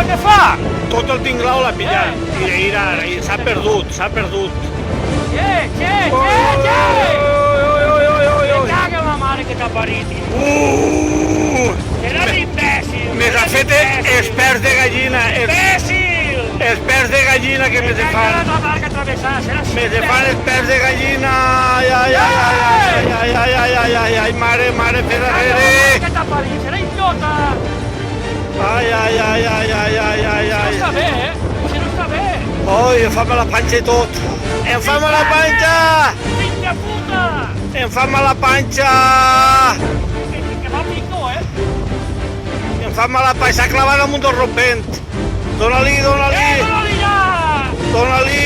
què fa? Tot el tinglao l'ha pillat. Mira, s'ha perdut, s'ha perdut. Què? Me caga la mare que t'ha parit. Seràs imbècil. Me ha fet els pèls de gallina. Imbècil! Els pèls de gallina que me se fan. La mar que travessar, seràs Me se fan els pèls de gallina. Ai, mare, fe darrere. Que t'ha parit, serà idiota. Ai. No està bé, Això no està bé. Ai, em fa mala panxa i tot. Em fa mala panxa. Fill de puta! Em fa mala panxa. Que va pico, Em fa mala panxa. S'ha clavat damunt del rompent. Dóna-li. Dóna-li ja! Dóna-li.